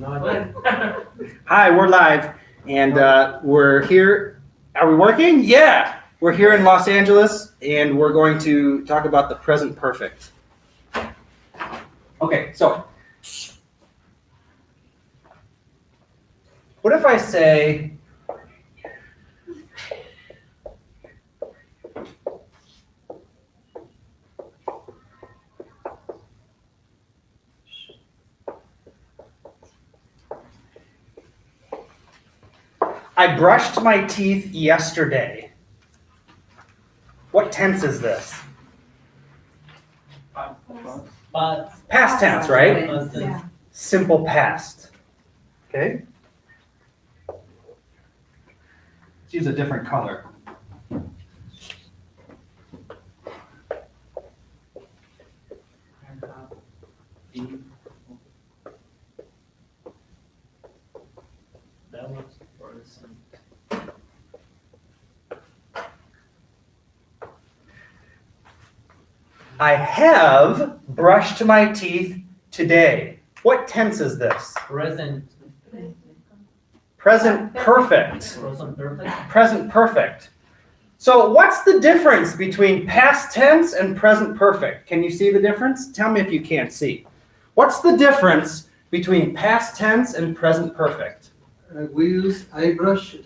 Hi, we're live, and we're here. Are we working? Yeah! We're here in Los Angeles, and we're going to talk about the present perfect. Okay, so what if I say, I brushed my teeth yesterday. What tense is this? Past tense, right? Yeah. Simple past. Okay? Let's use a different color. I have brushed my teeth today. What tense is this? Present. Present perfect. Present perfect. Present perfect. So what's the difference between past tense and present perfect? Can you see the difference? Tell me if you can't see. What's the difference between past tense and present perfect? I brushed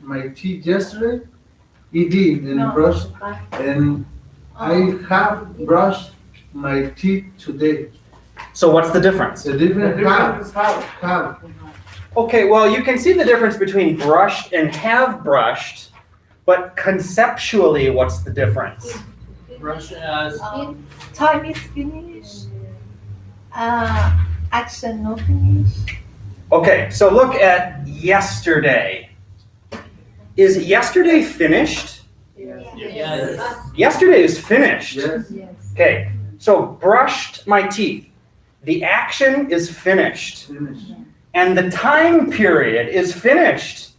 my teeth yesterday. ED and brushed, and I have brushed my teeth today. So what's the difference? The difference have. Okay, well, you can see the difference between brushed and have brushed, but conceptually, what's the difference? Brush as Time is finished. Action no finish. Okay, so look at yesterday. Is yesterday finished? yes. Yesterday is finished. Yes. Yes. Okay, so brushed my teeth. The action is finished. Finished. And the time period is finished,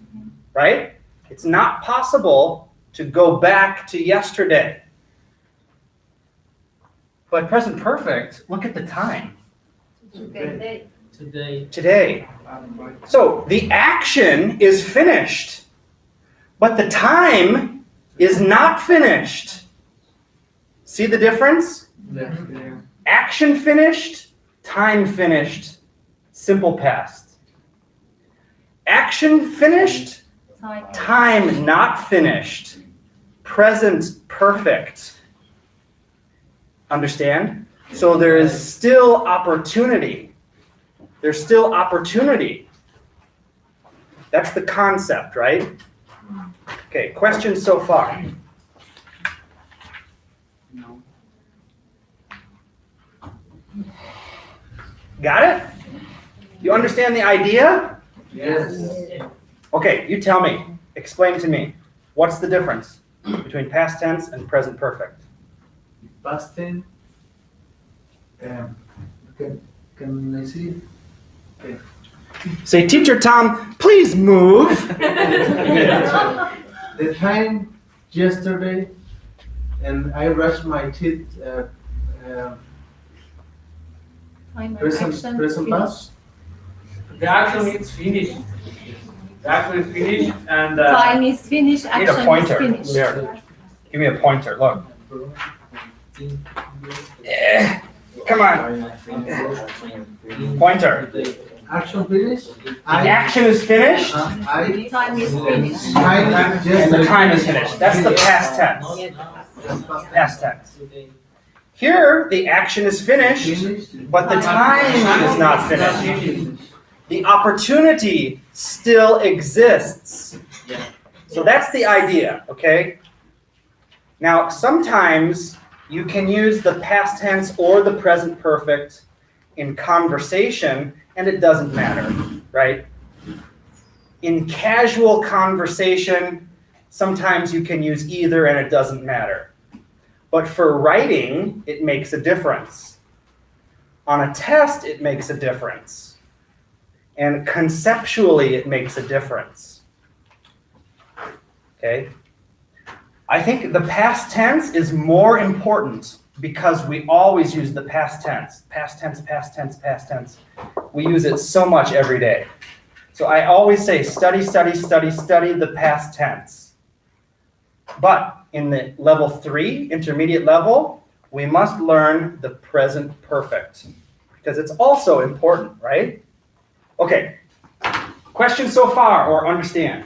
right? It's not possible to go back to yesterday. But present perfect, look at the time. Today. Today. So the action is finished, but the time is not finished. See the difference? Yes. Action finished, time finished, simple past. Action finished, time not finished, present perfect. Understand? So there is still opportunity. There's still opportunity. That's the concept, right? Okay, questions so far? Got it? You understand the idea? Yes. Okay, you tell me. Explain to me. What's the difference between past tense and present perfect? Past tense. Can I see? Say, Teacher Tom, please move. The time yesterday, and I brushed my teeth. Time and Present action past. The action is finished. The action is finished and Time is finished. I need a Action is pointer. finished. Here. Give me a pointer. Look. Yeah. Come on. Pointer. Action finished. The action is finished I Time is finished. and the time is finished. That's the past tense. Past tense. Here, the action is finished, but the time is not finished. The opportunity still exists. So that's the idea, okay? Now, sometimes you can use the past tense or the present perfect in conversation, and it doesn't matter, right? In casual conversation, sometimes you can use either and it doesn't matter. But for writing, it makes a difference. On a test, it makes a difference. And conceptually, it makes a difference. Okay? I think the past tense is more important because we always use the past tense. Past tense, past tense, past tense. we use it so much every day. So I always say study, study, study, study the past tense. But in the level 3, intermediate level, we must learn the present perfect because it's also important, right? Okay. Questions so far or understand?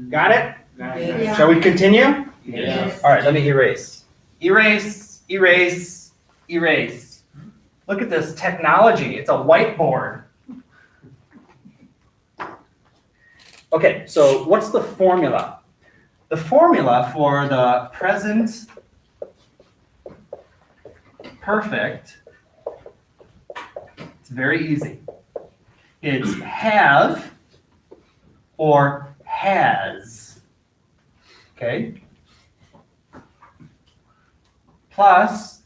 Got it? Yeah. Shall we continue? Yes. All right, let me erase. Erase, erase, erase. Look at this technology. It's a whiteboard. Okay, so what's the formula? The formula for the present perfect, it's very easy. It's have or has. Okay? Plus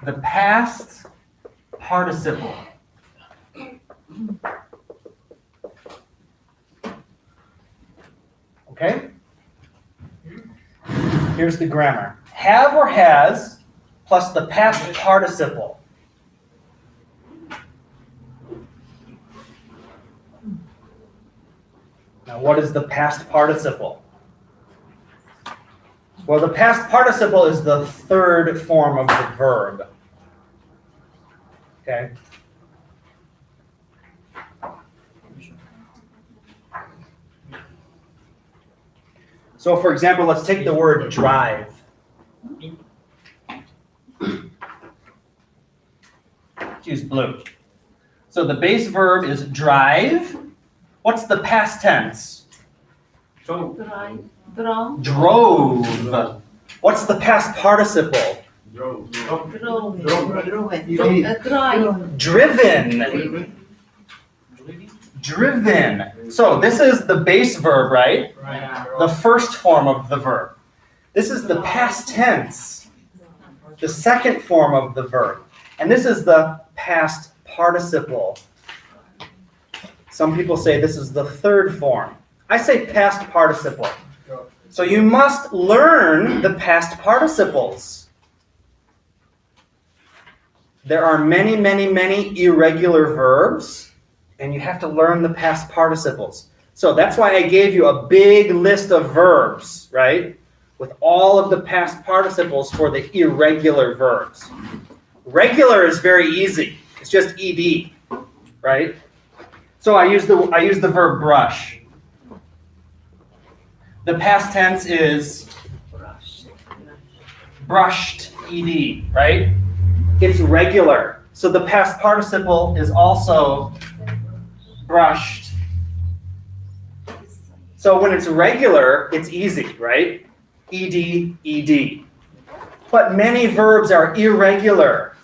the past participle. Okay? Here's the grammar. Have or has plus the past participle. Now, what is the past participle? Well, the past participle is the third form of the verb. Okay? So, for example, let's take the word drive. Let's use blue. So the base verb is drive. What's the past tense? So, Drove. Drove. What's the past participle? drove. Drive. Driven. Driven. So this is the base verb, right? The first form of the verb. This is the past tense, the second form of the verb. And this is the past participle. Some people say this is the third form. I say past participle. So you must learn the past participles. There are many, many, many irregular verbs, and you have to learn the past participles. So that's why I gave you a big list of verbs, right? With all of the past participles for the irregular verbs. Regular is very easy. It's just ed, right? So I use the verb brush. The past tense is brushed, ed, right? It's regular. So the past participle is also brushed. So when it's regular, it's easy, right? Ed, ed. But many verbs are irregular,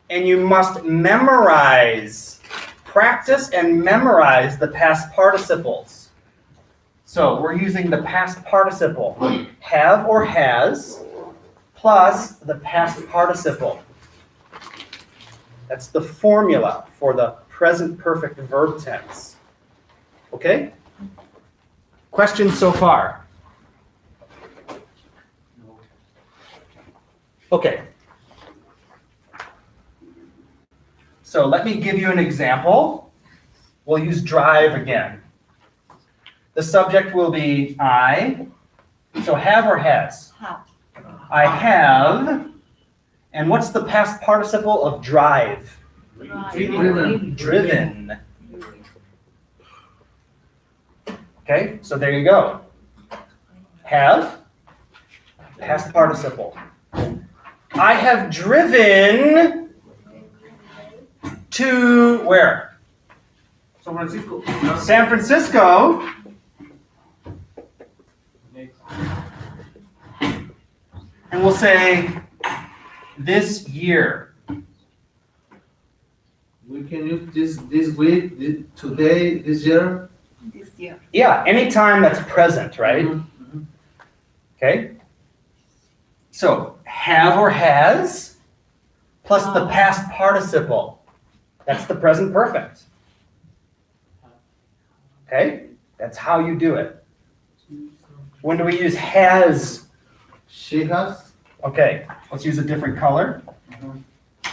and you must memorize, practice and memorize the past participles. So we're using the past participle, have or has, plus the past participle. That's the formula for the present perfect verb tense. Okay? Questions so far? Okay. So let me give you an example. We'll use drive again. The subject will be I. So have or has? Have. I have. And what's the past participle of drive? Drive. Driven. Okay, so there you go. Have, past participle. I have driven to where? San Francisco. San Francisco. And we'll say this year. We can use this week, today, this year. This year. Yeah, anytime that's present, right? Mhm. Okay. So have or has plus the past participle. That's the present perfect. Okay? That's how you do it. When do we use has? She has. Okay, let's use a different color.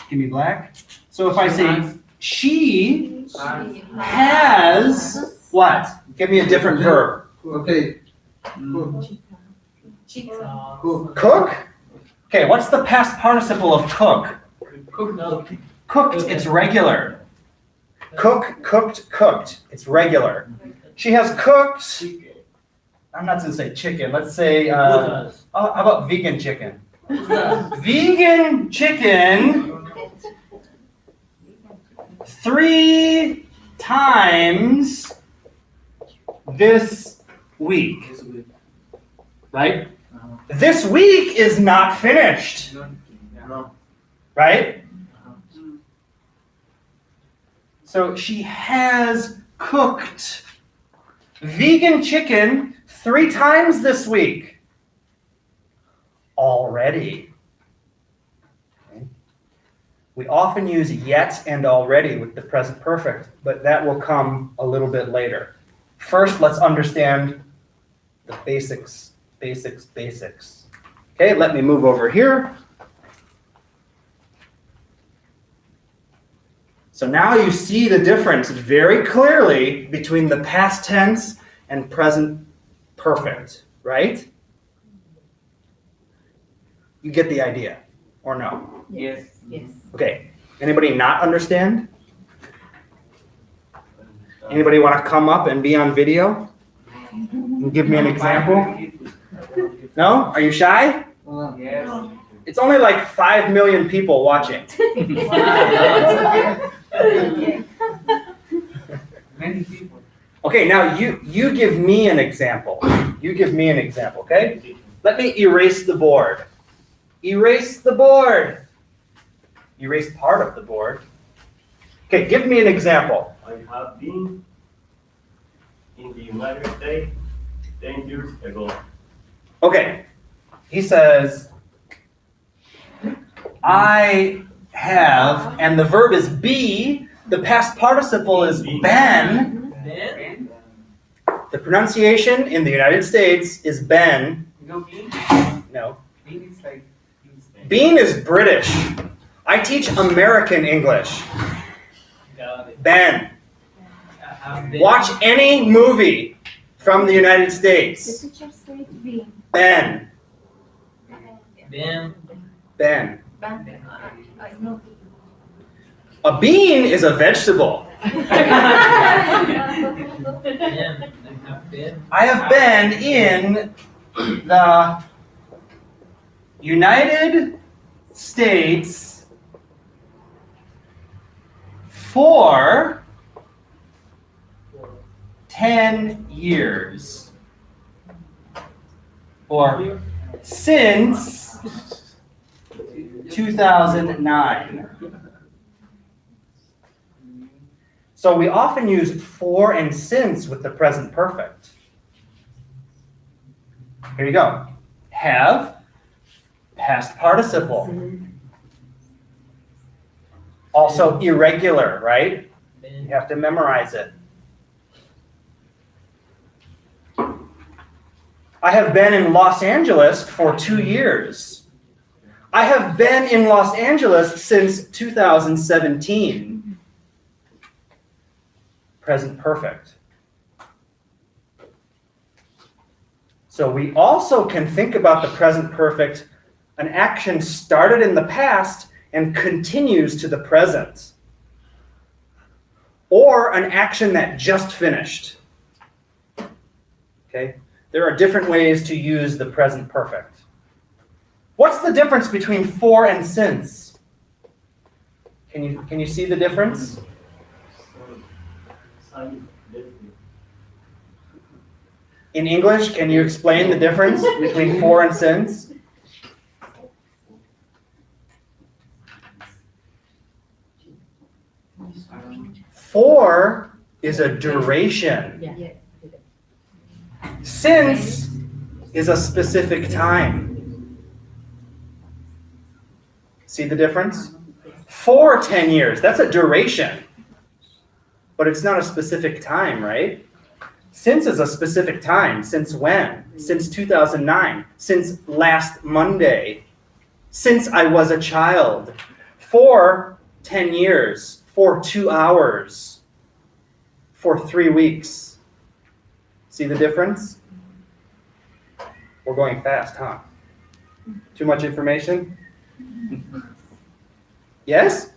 Give me black. So if I say she She has what? Give me a different verb. Okay. Cook. Cook? Okay, what's the past participle of cook? Cook. Cooked, it's regular. Cook, cooked, cooked. It's regular. She has cooked. I'm not going to say chicken. Let's say, how about vegan chicken? Vegan chicken 3 times this week. Right? This week is not finished. No. Right? So she has cooked vegan chicken 3 times this week already. Okay. We often use yet and already with the present perfect, but that will come a little bit later. First, let's understand the basics. Okay, let me move over here. So now you see the difference very clearly between the past tense and present perfect, right? You get the idea, or no? Yes. Yes. Okay, anybody not understand? Anybody want to come up and be on video? And give me an example? No? Are you shy? Yes. It's only like 5 million people watching. Many people. Okay, now you give me an example. You give me an example, okay? Let me erase the board. Erase the board. Erase part of the board. Okay, give me an example. I have been in the United States 10 years ago. Okay, he says, I have, and the verb is be, the past participle is been. Then, The pronunciation in the United States is been. you know, bean? No. Bean is like. Bean is British. I teach American English. Ben. Watch any movie from the United The States. teacher said bean. Ben. Ben. Ben. I know. A bean is a vegetable. I have been in the United States for 10 years. Or since 2009. So we often use for and since with the present perfect. Here you go. Have, past participle. Also irregular, right? You have to memorize it. I have been in Los Angeles for 2 years. I have been in Los Angeles since 2017. Present perfect. So we also can think about the present perfect, an action started in the past and continues to the present. Or an action that just finished. Okay? There are different ways to use the present perfect. What's the difference between for and since? Can you see the difference? In English, can you explain the difference between for and since? For is a duration. Yeah. Since is a specific time. See the difference? For 10 years, that's a duration. But it's not a specific time, right? Since is a specific time. Since when? Since 2009. Since last Monday. Since I was a child. For 10 years, for 2 hours, for 3 weeks. See the difference? We're going fast, huh? Too much information? Yes?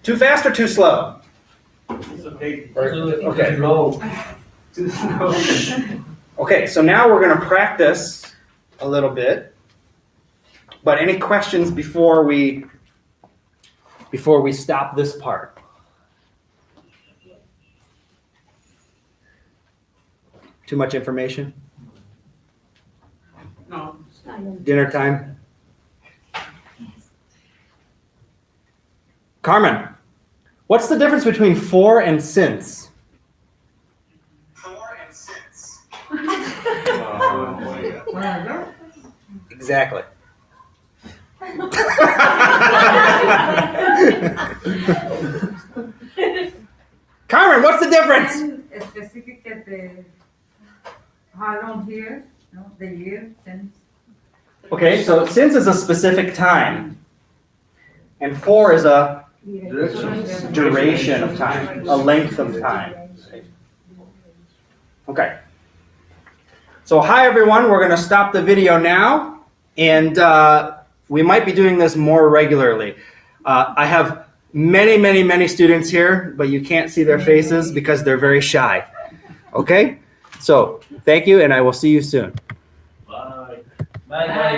Too fast or too slow? It's okay. Okay. Low. Okay, so now we're going to practice a little bit. But any questions before we stop this part? Too much information? No. Dinner time? Carmen, what's the difference between for and since? For and since. Exactly. Carmen, what's the difference? Specific at the how long here, no, the year, since. Okay, so since is a specific time, and for is a duration of time, a length of time. Okay. So hi everyone, we're going to stop the video now, and we might be doing this more regularly. I have many students here, but you can't see their faces because they're very shy. Okay? So thank you, and I will see you soon. Bye. Bye, guys.